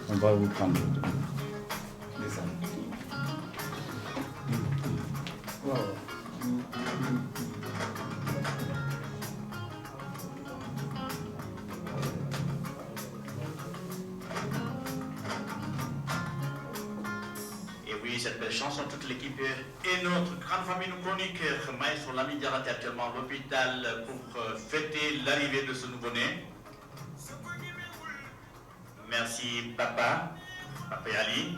On va vous prendre les ça. Et oui, cette belle chanson, toute l'équipe et notre grande famille nous chronique, Maestro Lamine Diarra est actuellement à l'hôpital pour fêter l'arrivée de ce nouveau-né. Merci Papa Ali,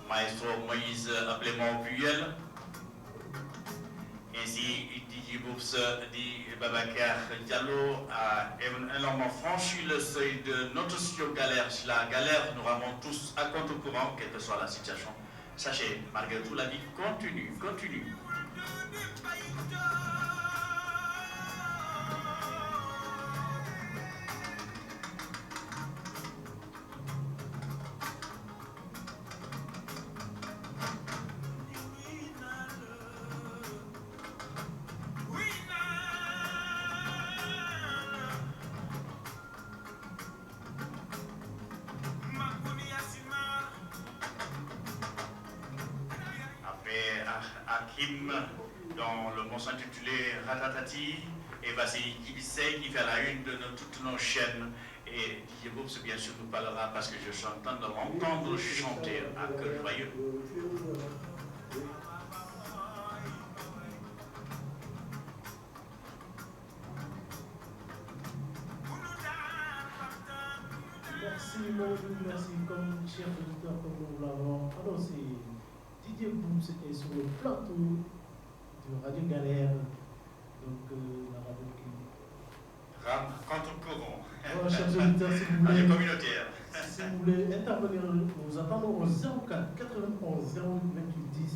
Maestro Moïse Ablément Buyel, ainsi Didier Bourse, dit Babacar Diallo a énormément franchi le seuil de notre studio Galère. La galère, nous ramène tous à compte courant, quelle que soit la situation. Sachez, malgré tout, la vie continue. Hakim dans le morceau intitulé Ratatati et Vassili Kibissé qui fait la une de toutes nos chaînes et Didier Bourse bien sûr nous parlera parce que je suis en train de l'entendre chanter à cœur joyeux. Merci comme chers auditeurs comme nous l'avons annoncé. Didier Bourse est sur le plateau de Radio Galère, donc la radio qui... Contre-courant. Chers auditeurs, si vous voulez, communautaire. Si vous voulez intervenir, nous attendons au 04 91 08 28 10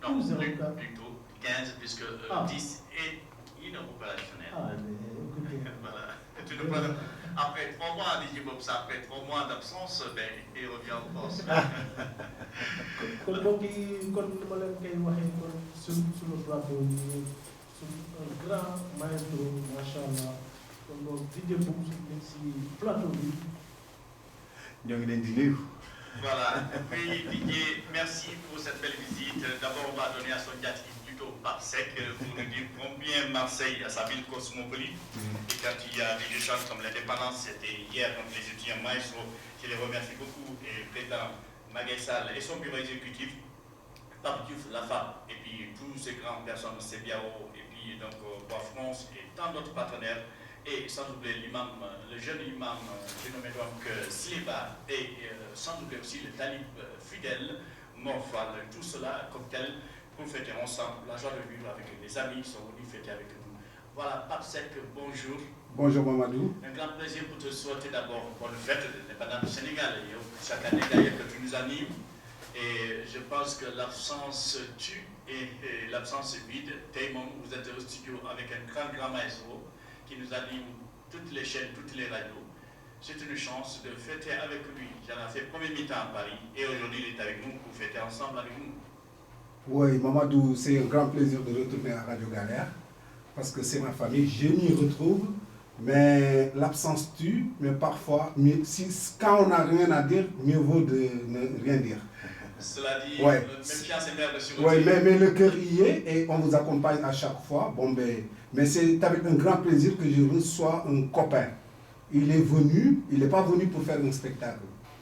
non, ou 04. Plutôt 15 puisque 10 est inopérationnel. Écoutez. Voilà. Tu nous parles. Après 3 mois, Didier Bourse, après 3 mois d'absence, il revient en France. Kon mbokk yi kon ni ma leen koy waxee kon sur le plateau bi un grand maestro macha allah kon donc Didier Bourse nekk si plateau bi. ñoo ngi leen di nuyu. Voilà. Oui, Didier, merci pour cette belle visite. D'abord, on va donner à son diatribe plutôt Parsec pour nous dire combien Marseille a sa ville cosmopolite. Et quand il y a des échanges comme l'indépendance, c'était hier, donc les étudiants maestro, je les remercie beaucoup, et le président Maguessal et son bureau exécutif, Pape Diouf, Lafa, et puis tous ces grandes personnes, CBAO, et puis donc Bois France, et tant d'autres partenaires, et sans oublier l'imam, le jeune imam dénommé donc Siliba, et sans oublier aussi le talib fidèle, Morphal, tout cela cocktail pour fêter ensemble la joie de vivre avec les amis qui sont venus fêter avec nous. Voilà, Pape Sec, bonjour. Bonjour Mamadou. Un grand plaisir pour te souhaiter d'abord bonne fête de l'indépendance du Sénégal. Et chaque année d'ailleurs que tu nous animes. Et je pense que l'absence tue et l'absence vide. Taïmon, vous êtes au studio avec un grand maestro qui nous anime toutes les chaînes, toutes les radios. C'est une chance de fêter avec lui. J'en ai fait premier mi-temps à Paris et aujourd'hui il est avec nous pour fêter ensemble avec nous. Oui, Mamadou, c'est un grand plaisir de retourner à Radio Galère parce que c'est ma famille, je m'y retrouve. Mais l'absence tue, mais parfois, quand on n'a rien à dire, mieux vaut de ne rien dire. Cela dit, ouais. Même chance est mère de sûreté. Oui, mais le cœur y est et on vous accompagne à chaque fois. Bon, mais c'est avec un grand plaisir que je reçois un copain. Il est venu, il n'est pas venu pour faire un spectacle.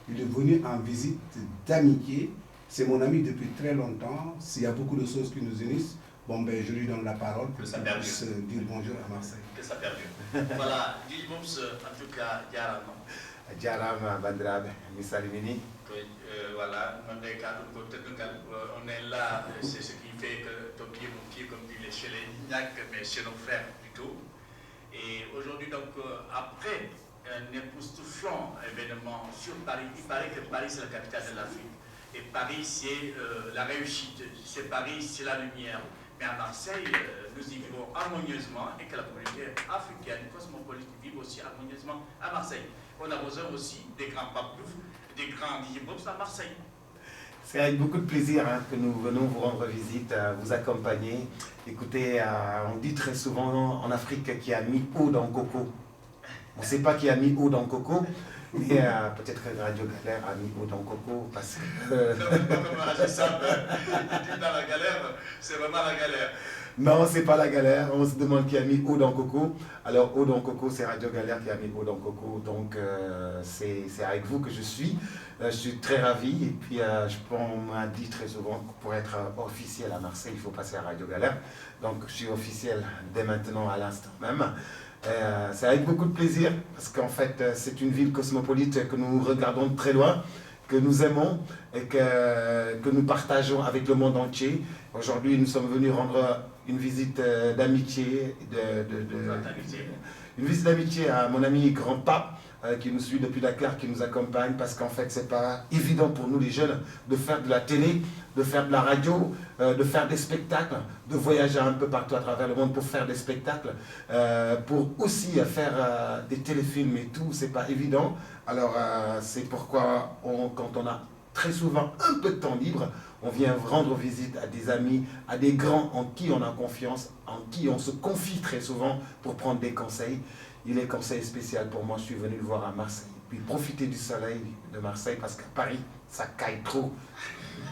Il est venu en visite d'amitié. C'est mon ami depuis très longtemps. S'il y a beaucoup de choses qui nous unissent, je lui donne la parole pour qu'il puisse dire bonjour à Marseille. Que ça perdure. Voilà, Didier Bourse, en tout cas, Diarama. Diarama, Bandrabe, Missalimini. Voilà, on est là, c'est ce qui fait que ton pied, mon pied, comme dit les chez les Lignac, mais chez nos frères plutôt. Et aujourd'hui, donc, après un époustouflant événement sur Paris, il paraît que Paris, c'est la capitale de l'Afrique. Et Paris, c'est la réussite, c'est Paris, c'est la lumière. Mais à Marseille, nous y vivons harmonieusement et que la communauté africaine, cosmopolite, vive aussi harmonieusement à Marseille. On a besoin aussi des grands Pape Diouf, des grands Didier Bourse à Marseille. C'est avec beaucoup de plaisir que nous venons vous rendre visite, vous accompagner. Écoutez, on dit très souvent en Afrique qu'il y a Miko dans Coco. On ne sait pas qui a mis eau dans Coco, mais peut-être que Radio Galère a mis eau dans Coco parce que... Non, pas comme un simple, il dit dans la galère, c'est vraiment la galère. Non, c'est pas la galère. On se demande qui a mis eau dans Coco. Alors, eau dans Coco, c'est Radio Galère qui a mis eau dans Coco. Donc, c'est avec vous que je suis. Je suis très ravi. Et puis, on m'a dit très souvent que pour être officiel à Marseille, il faut passer à Radio Galère. Donc, je suis officiel dès maintenant, à l'instant même. C'est avec beaucoup de plaisir parce qu'en fait, c'est une ville cosmopolite que nous regardons de très loin, que nous aimons et que nous partageons avec le monde entier. Aujourd'hui, nous sommes venus rendre une visite d'amitié, une visite d'amitié à mon ami Grand Pape, qui nous suit depuis Dakar, qui nous accompagne, parce qu'en fait, c'est pas évident pour nous les jeunes de faire de la télé, de faire de la radio, de faire des spectacles, de voyager un peu partout à travers le monde pour faire des spectacles, pour aussi faire des téléfilms et tout, c'est pas évident. Alors, c'est pourquoi quand on a très souvent un peu de temps libre, on vient rendre visite à des amis, à des grands en qui on a confiance, en qui on se confie très souvent pour prendre des conseils. Il est conseil spécial pour moi, je suis venu le voir à Marseille. Puis profiter du soleil de Marseille parce qu'à Paris, ça caille trop.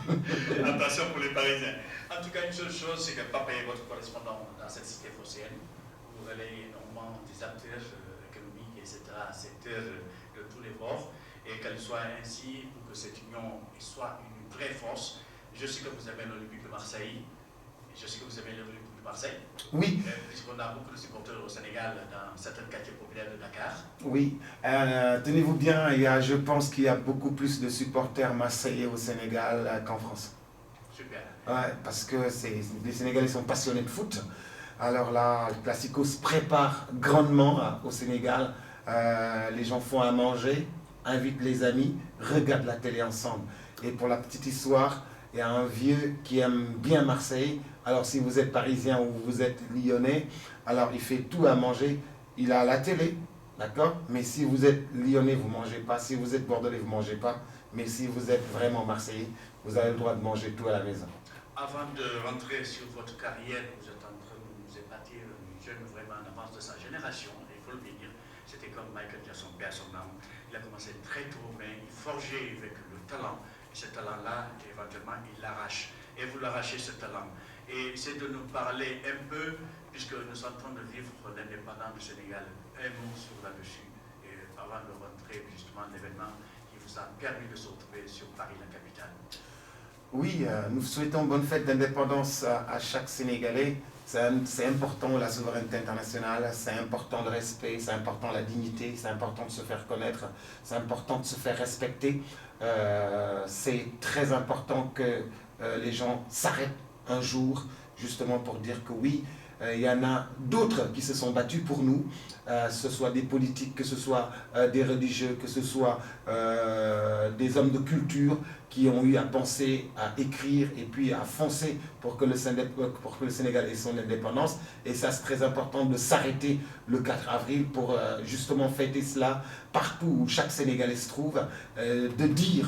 Attention pour les Parisiens. En tout cas, une seule chose, c'est que Papa est votre correspondant dans cette cité phocéenne. Vous relayez énormément des acteurs économiques, etc., secteurs de tous les bords, et qu'elle soit ainsi pour que cette union soit une vraie force. Je sais que vous aimez l'Olympique de Marseille. Je sais que vous aimez l'Olympique de Marseille. Oui. Puisqu'on a beaucoup de supporters au Sénégal dans certains quartiers populaires de Dakar. Oui. Tenez-vous bien, je pense qu'il y a beaucoup plus de supporters marseillais au Sénégal qu'en France. Super. Ouais, parce que les Sénégalais sont passionnés de foot. Alors là, le Classico se prépare grandement au Sénégal. Les gens font à manger, invitent les amis, regardent la télé ensemble. Et pour la petite histoire, il y a un vieux qui aime bien Marseille. Alors si vous êtes parisien ou vous êtes lyonnais, alors il fait tout à manger. Il a la télé, d'accord? Mais si vous êtes lyonnais, vous ne mangez pas. Si vous êtes bordelais, vous ne mangez pas. Mais si vous êtes vraiment marseillais, vous avez le droit de manger tout à la maison. Avant de rentrer sur votre carrière, vous êtes en train de nous épater, un jeune vraiment en avance de sa génération, il faut le dire. C'était comme Michael Jackson, père son âme. Il a commencé très tôt, mais il forgeait avec le talent. Et ce talent-là, éventuellement, il l'arrache. Et vous l'arrachez, ce talent. Et c'est de nous parler un peu, puisque nous sommes en train de vivre l'indépendance du Sénégal, un mot sur là-dessus, et avant de rentrer justement l'événement qui vous a permis de se retrouver sur Paris, la capitale. Oui, nous souhaitons bonne fête d'indépendance à chaque Sénégalais. C'est important la souveraineté internationale, c'est important le respect, c'est important la dignité, c'est important de se faire connaître, c'est important de se faire respecter. C'est très important que les gens s'arrêtent un jour justement pour dire que oui, il y en a d'autres qui se sont battus pour nous, que ce soit des politiques, que ce soit des religieux, que ce soit des hommes de culture qui ont eu à penser, à écrire et puis à foncer pour que le Sénégal ait son indépendance. Et ça, c'est très important de s'arrêter le 4 avril pour justement fêter cela partout où chaque Sénégalais se trouve, de dire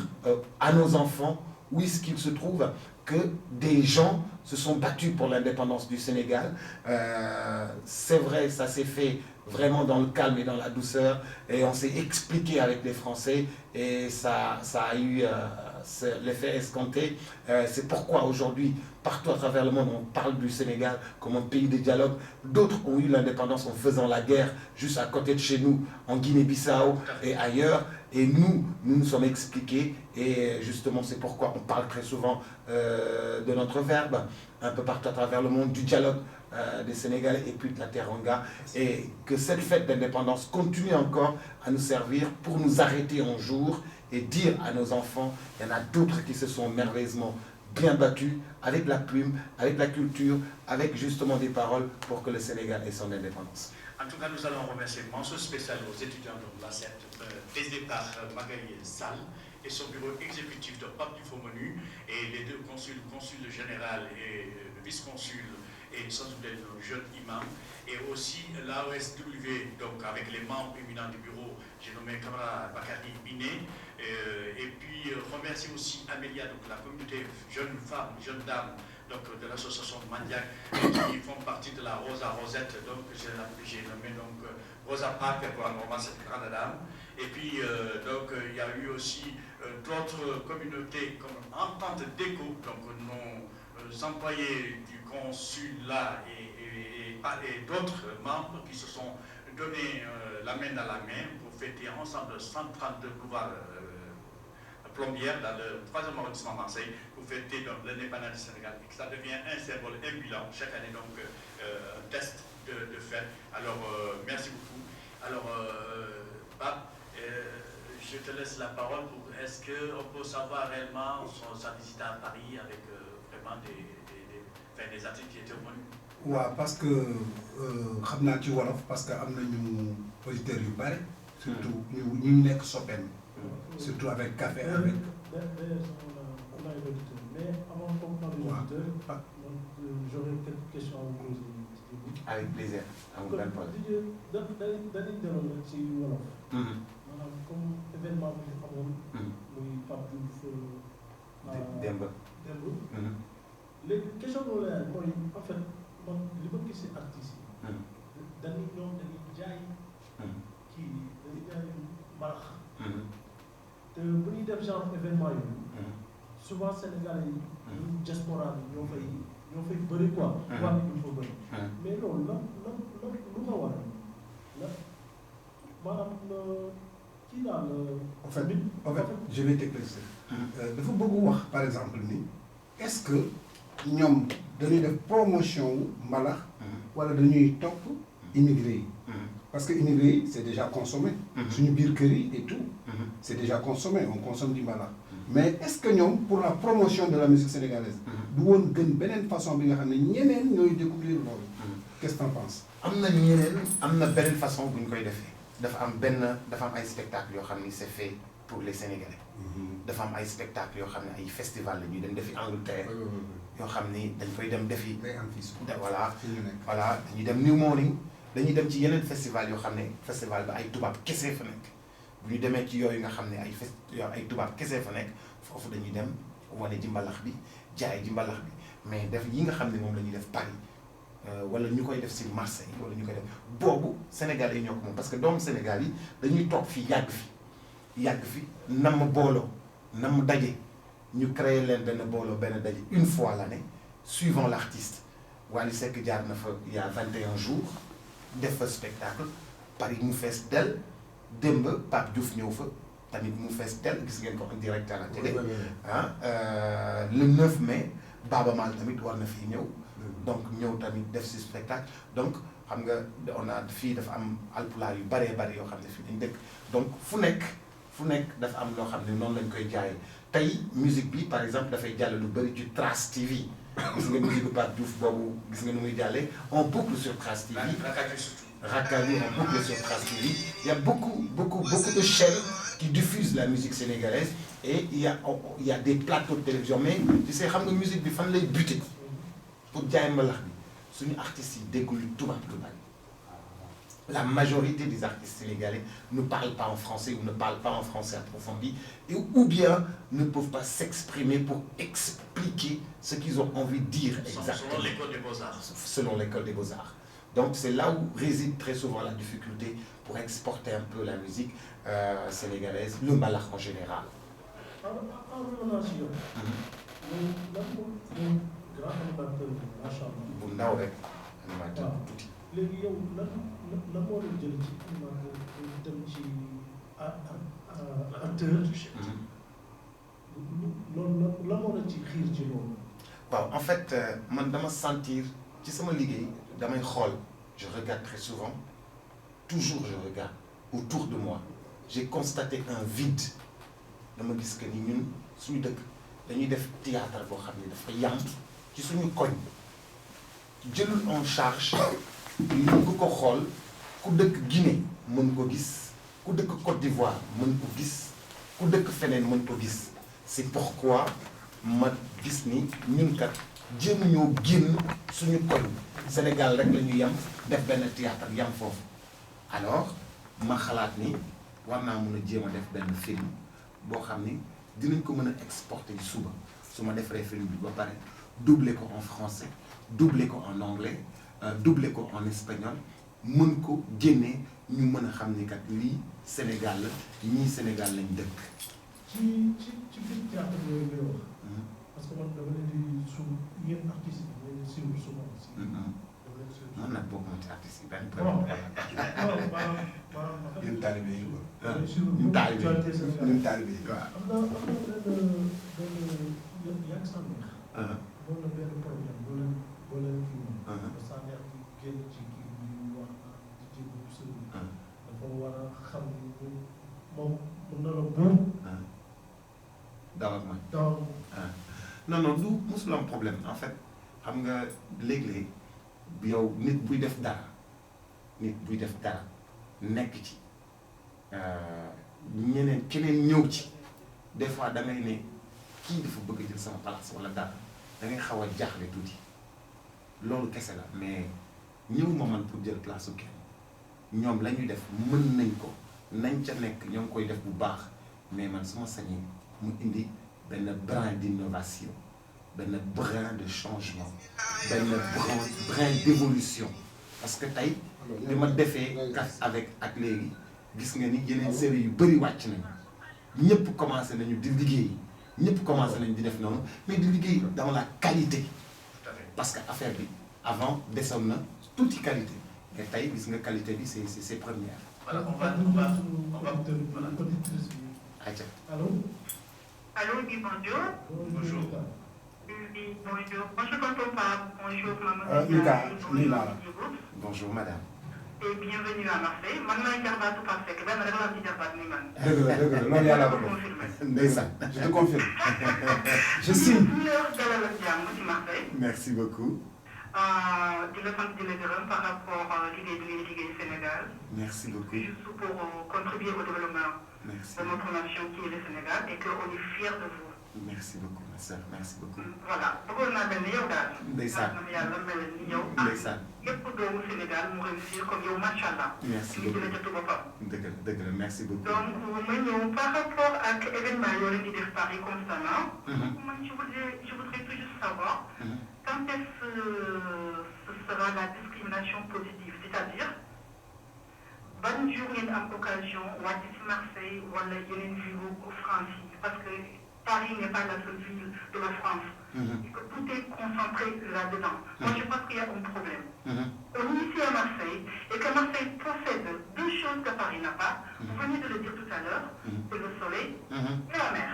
à nos enfants où est-ce qu'ils se trouvent, que des gens se sont battus pour l'indépendance du Sénégal. C'est vrai, ça s'est fait vraiment dans le calme et dans la douceur, et on s'est expliqué avec les Français, et ça a eu l'effet escompté. C'est pourquoi aujourd'hui, partout à travers le monde, on parle du Sénégal comme un pays de dialogue. D'autres ont eu l'indépendance en faisant la guerre juste à côté de chez nous, en Guinée-Bissau et ailleurs. Et nous sommes expliqués, et justement c'est pourquoi on parle très souvent de notre verbe, un peu partout à travers le monde, du dialogue des Sénégalais et puis de la Teranga, et que cette fête d'indépendance continue encore à nous servir pour nous arrêter un jour et dire à nos enfants, il y en a d'autres qui se sont merveilleusement bien battus avec la plume, avec la culture, avec justement des paroles pour que le Sénégal ait son indépendance. En tout cas, nous allons remercier mention spéciale aux étudiants de l'ACET, présidé par Magaï Sall et son bureau exécutif de Pape Dufomenu, et les deux consuls, le consul général et le vice-consul, et sans oublier nos jeunes imams, et aussi l'AOSW, donc avec les membres éminents du bureau, j'ai nommé Kamara Bakari Biné, et puis remercier aussi Amélia, donc la communauté jeunes femmes, jeunes dames donc de l'association Mandiac, qui font partie de la Rosa Rosette, donc j'ai nommé donc Rosa Parker pour un moment cette grande dame. Et puis donc il y a eu aussi d'autres communautés comme Entente Déco, donc nos employés du consulat et d'autres membres qui se sont donné la main dans la main pour fêter ensemble 132 boulevards plombière dans le 3e arrondissement Marseille pour fêter l'indépendance du Sénégal et que ça devient un symbole, un bilan chaque année, donc un test de fête. Alors merci beaucoup. Alors Pape, je te laisse la parole. Est-ce qu'on peut savoir réellement sa visite à Paris avec vraiment des artistes qui étaient venus? Oui, parce que xam naa ci wolof parce que am nañu auditeurs yu bare surtout ñu nekk soppeem surtout avec café avec. On a une auditeur, mais avant qu'on parle de l'auditeur, j'aurais quelques questions à vous poser. Avec plaisir. amul benn problème. dañuy dellu rek ci wolof. maanaam comme événement bi ñu amoon. muy Pape Diouf. démb. léegi question boobu la mooy en fait man li ma gis si artistes yi. dañuy jaay. kii dañuy jaay mbalax. te bu ñuy def genre événement yooyu. souvent Sénégalais yi. ñu diaspora bi ñoo fay bëri quoi. waa bi duñ fa bëri. mais loolu lu ko waral la maanaam kii daal. en fait je vais t'éclaircir. dafa bëgg wax par exemple ni est-ce que ñoom dañuy def promotion wu mbalax. wala dañuy topp immigré yi. parce que immigré yi c'est déjà consommé. suñu biir kër yi et tout. c'est déjà consommé on consomme du mbalax. mais est-ce que ñoom pour la promotion de la musique sénégalaise. du woon gën beneen façon bi nga xam ne ñeneen ñooy découvrir loolu. qu'est-ce que t'en penses. am na ñeneen am na beneen façon bu ñu koy defee. dafa am ay spectacles yoo xam ni c'est fait pour les Sénégalais. dafa am ay spectacles yoo xam ne ay festival la ñuy dem defi Angleterre. yoo xam ni dañ koy dem defi. voilà dañuy dem New Morning dañuy dem ci yeneen festival yoo xam ne festival ba ay tubaab kese fa nekk. bu ñu demee ci yooyu nga xam ne ay tubaab kese fa nekk foofu dañuy dem wane ji mbalax bi jaay ji mbalax bi mais def yi nga xam ne moom la ñuy def Paris wala ñu koy def si Marseille wala ñu koy def boobu Sénégal yi ñoo ko moom parce que doomu Sénégal yi dañuy toog fii yàgg fi nam booloo nam daje ñu créer leen benn booloo benn daje une fois l'année suivant l'artiste Wally Seck jaar na fa il y a 21 jours def fa spectacle Paris mu fees del démb Pape Diouf ñëw fa tamit mu fees del gis ngeen ko en direct à la télé le 9 mai Baba Maal tamit war na fii ñëw donc ñëw tamit def si spectacle donc xam nga on a fii dafa am alpulaar yu bëree bëri yoo xam ne fii dañ dëkk donc fu nekk dafa am loo xam ne noonu lañ koy jaayee tey musique bi par exemple dafay jàll lu bëri ci Trace TV gis nga musique bu Pape Diouf boobu gis nga nu muy jàllee on boucle sur Trace TV. Rakaju on boucle sur Trace TV. Il y a beaucoup de chaînes qui diffusent la musique sénégalaise et il y a des plateaux de télévision mais tu sais xam nga musique bi fan lay buté pour jaay mbalax bi suñu artistes yi déggul tubaab lu bari. La majorité des artistes sénégalais ne parlent pas en français ou ne parlent pas en français approfondi ou bien ne peuvent pas s'exprimer pour expliquer ce qu'ils ont envie de dire exactement. Selon l'école des beaux-arts. Selon l'école des beaux-arts. Donc c'est là où réside très souvent la difficulté pour exporter un peu la musique sénégalaise, le mbalax en général. bu ndaw rek animateur tuuti. léegi yow lan moo la jël ci animateur dem ci acteur loolu lan moo la ci xiir ci loolu. waaw en fait man dama sentir ci sama liggéey damay xool je regarde très souvent toujours je regarde autour de moi j'ai constaté un vide dama gis que ni ñun suñu dëkk dañuy def théâtre boo xam ne dafa yam ci suñu koñ jëlul en charge li nga ko xool ku dëkk Guinée mën ko gis ku dëkk Côte d'Ivoire mën ko gis ku dëkk feneen mën ko gis c'est pourquoi ma gis ni ñun kat jéem ñoo génn suñu koñ Sénégal rek la ñu yam def benn théâtre yam foofu alors ma xalaat ni war naa mën a jéem a def benn film boo xam ni dinañ ko mën a exporter suba su ma defaree film bi ba pare doubler ko en français doubler ko en anglais doubler ko en espagnol mën ko génne ñu mën a xam ni kat lii Sénégal la ñii Sénégal lañ dëkk. ci biir théâtre yooyu ngay wax. parce que man dama leen di suuf yéen artistes yi dañu leen suivre souvent aussi. man nag bokk na ci artistes yi benn bon problème. ñun taalibe yi quoi. ñun taalibe yi ñun taalibe yi. waaw. am na benn yàgg sa neex. amoon na benn problème boo leen kii moom. sa neex di génn ci kii bi wax di jéego sëñ bi. dafa war a xam ni moom mën na la buum. daaw ak man. donc non du mosul am problème en fait xam nga léeg-léeg yow nit buy def dara nekk ci ñeneen keneen ñëw ci des fois da ngay ne kii dafa bëgg jël sama place wala dara da ngay xaw a jaaxle tuuti loolu kese la mais ñëw ma man pour jël place su kenn ñoom la ñuy def mën nañ ko nañ ca nekk ñoo ngi koy def bu baax mais man su ma sañee mu indi benn brin d'innovation benn brin de changement benn brin d'évolution parce que tey li ma defee kas avec ak léegi gis nga ni yeneen série yu bëri wàcc nañu ñëpp commencé nañu di liggéey ñëpp commencé nañu di def noonu mais di liggéey dans la qualité parce que affaire bi avant desoon na tuuti qualité mais tey gis nga qualité bi c'est première. Voilà, on va ayca. Allô, oui, bonjour. Bonjour. Oui, bonjour. Moi, je comprends pas. Bonjour, maman. Lila. Bonjour, madame. Et bienvenue à Marseille. Moi, je suis Jarbatou Parfait. Je vais me Jarbat Niman. dëgg la loolu yàlla ko ndeysaan. je te confirme. je signe. Marseille. Merci beaucoup. Di la sant di la gërëm par rapport liggéey bi ngeen liggéey Sénégal. Merci beaucoup. Juste pour contribuer au développement Merci. de notre nation qui est le Sénégal et qu'on est fiers de vous. Merci beaucoup ma sœur merci beaucoup. Voilà bëggoon naa mel ni yow daal. ndeysaan na yàlla mel ni yow. ndeysaan. yëpp doomu Sénégal mu réussir comme yow macha allah. merci ñu beaucoup dina jot boppam. dëgg la merci beaucoup. donc ma ñëw par rapport ak événement yoo leen di def Paris constamment. man je voudrais tout juste savoir. Quand est-ce ce sera la discrimination positive, c'est-à-dire ban jour ngeen am occasion wàcc ci Marseille wala yeneen ville au France parce que Paris n'est pas la seule ville de la France. Et que tout est concentré là-dedans. Moi, je pense qu'il y a un problème. On est ici à Marseille et que Marseille possède deux choses que Paris n'a pas. Vous venez de le dire tout à l'heure, c'est le soleil et la mer.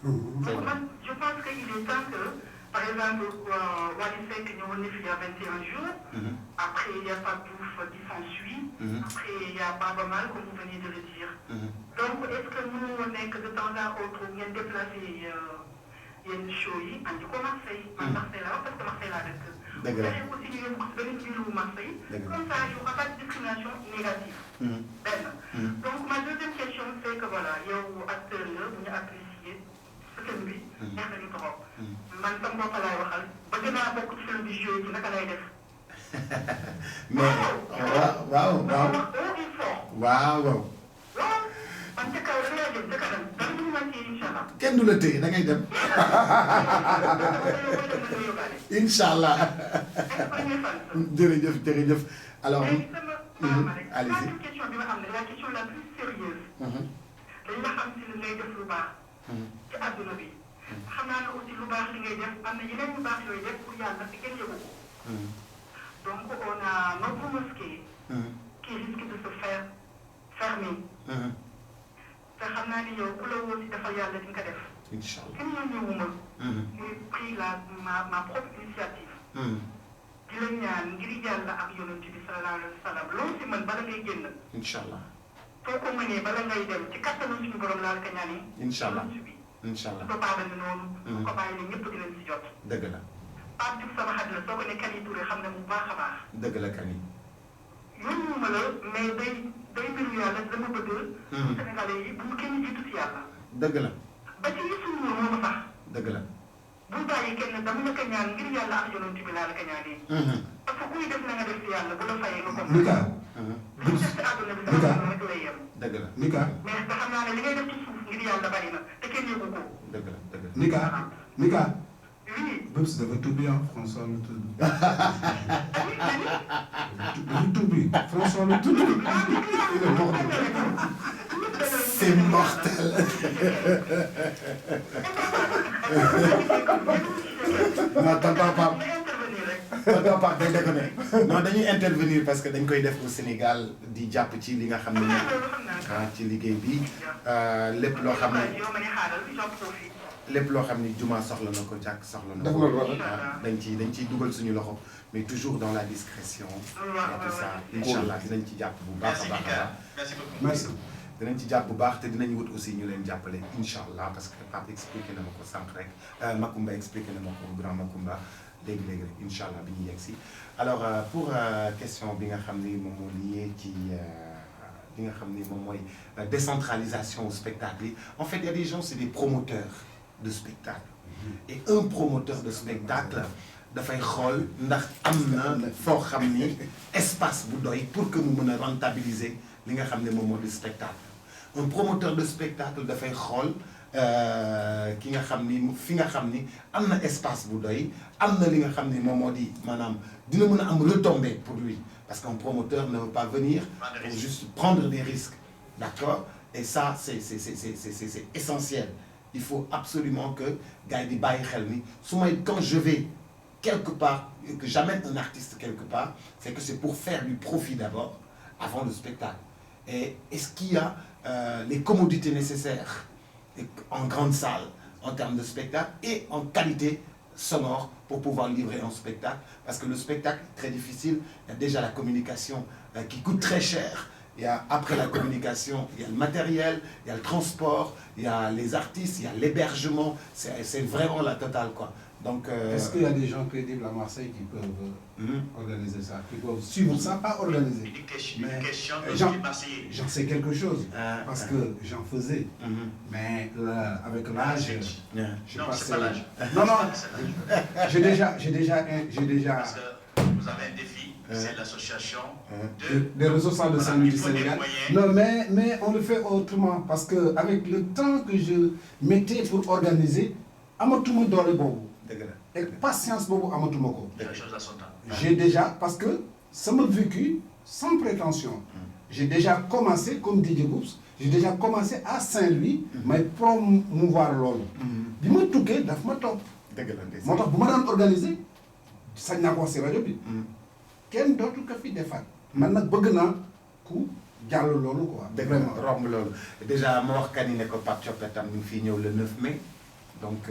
Donc, moi, je pense qu'il est temps que, par exemple, Wally Seck ñëwoon na fi il y a 21 jours. Après, il y a Papouf qui s'ensuit. Après, il y a Baba Mal, comme vous venez de le dire. Donc, est-ce que nous, on est que de temps à autre, on vient déplacer yenn show yi andi ko Marseille. Marseille là parce que Marseille là dëkk. dëgg la vous aussi ñu yóbbu benn ville wu Marseille. Comme ça, il n'y aura pas de discrimination négative. Benn. Donc, ma deuxième question, c'est que voilà, yow acteur la bu ñu apprécier sa film bi. neex nañu trop. man sama bopp laay waxal bëgg naa bokk ci film bi joué ci naka lay def. mais waaw. waaw man ca kaw da ngay dem ca kanam dara du ma ci incha allah. kenn du la téye da ngay dem. incha allah. jërëjëf alors. allez-y. la question bi ma am ne la question la plus sérieuse. dañ la xam si li ngay def lu baax. ci àdduna bi. xam naa ne aussi lu baax li ngay def am na yeneen yu baax yooyu def pour yàlla te kenn yëgu ko. donc on a notre mosquée. qui risque de se faire fermer. te xam naa ni yow ku la woo si dafa yàlla di nga def. incha allah kenn ñëwuma. j'ai pris ma propre initiative. di la ñaan ngir yàlla ak yonent bi sallallahu alayhi wa sallam loolu si man bala ngay génn. incha allah. soo ko mënee bala ngay dem ci kattanu suñu borom laa la ko ñaanee. incha allah incha allah. ko baabal noonu. ko bàyyi ne ñëpp dinañ si jot. dëgg la. Pape Diouf sama xarit la soo ko ne Kani Touré xam ne bu baax a baax. dëgg la Kani. yónnuwuma la mais day mbiru yàlla dama bëgg. Sénégalais yi bu mu kenn jiitu si yàlla. dëgg la. ba ci Youssou Ndour moo ko sax. dëgg la. bul bàyyi kenn dama la ko ñaan ngir yàlla ak yonent bi laa la ko ñaanee. parce que kuy def na nga def si yàlla bu la fayee nga ko. Mika. li def si àdduna bi sax rek lay yem. dëgg la. Mika. mais te xam naa ne li ngay def ci suuf ngir yàlla bari na te kenn yëgu ko. dëgg la. Mika. oui. Boubs dafa tuubi ah François la tudd. dafa tuubi François la tudd. il est mort. C'est mortel. Non, tonton Pape. Tonton Pape day déconner. Non, dañuy intervenir parce que dañ koy def au Sénégal di jàpp ci li nga xam ne ci liggéey bi lépp loo xam ne lépp loo xam ni juma soxla na ko jàkk soxla na ko dañ ciy dugal suñu loxo mais toujours dans la discrétion et tout ça inchallah dinañ ci jàpp bu baax a baax a baax merci. dinañ ci jàpp bu baax te dinañ wut aussi ñu leen jàppale inchallah parce que Pape expliqué na ma ko sànq rek Makumba expliqué na ma ko grand Makumba léegi-léegi rek inchallah bi ñu yegg si alors pour question bi nga xam ni moom moo lié ci li nga xam ni moom mooy décentralisation au spectacle yi en fait il y a des gens c'est des promoteurs de spectacle et un promoteur de spectacle dafay xool ndax am na foo xam ni espace bu doy pour que mu mën a rentabiliser li nga xam ne moom moo di spectacle un promoteur de spectacle dafay xool ki nga xam ni fi nga xam ni am na espace bu doy am na li nga xam ni moom moo di maanaam dina mën a am retombée pour lui parce qu'un promoteur ne veut pas venir pour juste prendre des risques d'accord et ça c'est essentiel il faut absolument que gars yi di bàyyi xel ni su may quand je vais quelque part que j'amène un artiste quelque part c'est que c'est pour faire du profit d'abord avant le spectacle et est-ce qu'il y a les commodités nécessaires en grande salle en termes de spectacle et en qualité sonore pour pouvoir livrer un spectacle parce que le spectacle est très difficile il y a déjà la communication qui coûte très cher. Il y a, après la communication, il y a le matériel, il y a le transport, il y a les artistes, il y a l'hébergement. C'est vraiment la totale, quoi. Donc, est-ce qu'il y a des gens crédibles à Marseille qui peuvent organiser ça, qui peuvent suivre ça, pas organiser? Une question j'en sais quelque chose, parce que j'en faisais. Mais là, avec l'âge, je non, passais... c'est pas l'âge. Non, j'ai déjà... Parce que vous avez un défi. C'est l'association des réseaux centres de Saint-Louis du Sénégal. Non, mais on le fait autrement parce que avec le temps que je mettais pour organiser, amatuma doole boobu. Et patience boobu amatuma ko. J'ai déjà parce que ça m'a vécu sans prétention. J'ai déjà commencé comme DJ Boubs, j'ai déjà commencé à Saint-Louis, mais promouvoir loolu. Bi ma tukkee daf ma topp. Moo tax bu ma daan organiser sañ naa ko wax si rajo bi. kenn dootu ko fi defaat man nag bëgg naa ku jàll loolu quoi. vraiment romb loolu déjà ma wax kan yi ne ko Pape Thiopet tam mi ngi fii ñëw le 9 mai donc.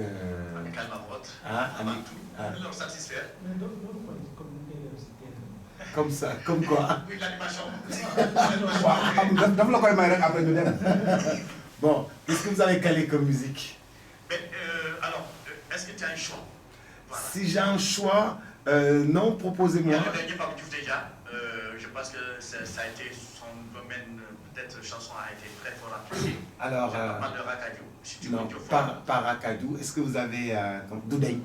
avant tout. leur satisfaire. comme ça comme quoi. oui l'animation. waaw daf la koy may rek après ñu dem. bon qu'est-ce que vous avez calé comme musique. mais alors est-ce que tu as un choix. Voilà. Si j'ai un choix. Non, proposez-moi. Le dernier Pape Diouf déjà, je pense que ça a été son domaine, peut-être chanson a été très fort appréciée. Alors, je parle de Rakadou. Si tu non, pas Rakadou. Est-ce que vous avez Doudeigne?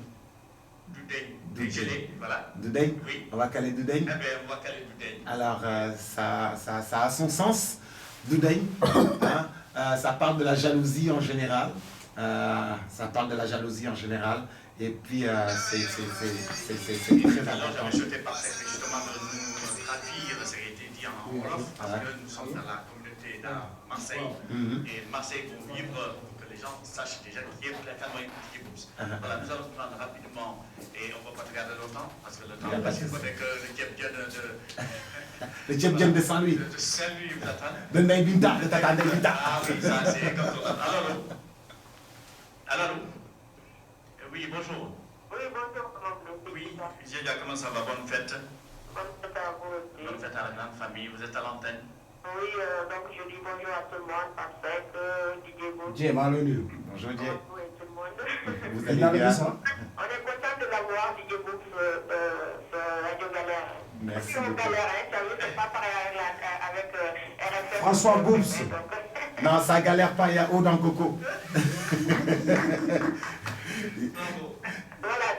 Doudeigne, gelé, voilà. Doudeigne? Oui. On va caler Doudeigne? Eh bien, on va caler Doudeigne. Alors, ça a son sens, Doudeigne. Hein? Ça parle de la jalousie en général. Ça parle de la jalousie en général. Et puis, c'est très important. Alors, j'avais souhaité justement de nous traduire ce qui a été dit en Wolof, parce que nous sommes dans la communauté de Marseille. Et Marseille, pour vivre, pour que les gens sachent déjà qui est Platon et DJ Boubs. Voilà, nous allons prendre rapidement, et on ne va pas te garder longtemps, parce que le temps passe, il faudrait que le Djebdjen le Djebdjen de Saint-Louis. De Saint-Louis vous attend. De Ndeye Binta, de Tata Ndeye Binta. Ah oui, ça c'est comme ça. Alors, oui, bonjour. Oui, bonjour, oui, Zélia, comment ça va? Bonne fête. Bonne fête à vous aussi. Bonne fête à la grande famille. Vous êtes à l'antenne? Oui, donc je dis bonjour à tout le monde, Pape Seck, DJ Boubs. Dieu, maa ngi lay nuyu. Bonjour Dieu. Bonjour à tout le monde. Vous allez bien? On est content de l'avoir, DJ Boubs, sur Radio Galère. Merci beaucoup. Galère, ça veut dire pas pareil avec RFM. François Boubs. Non, ça galère pas, il y a eau dans Coco. Voilà,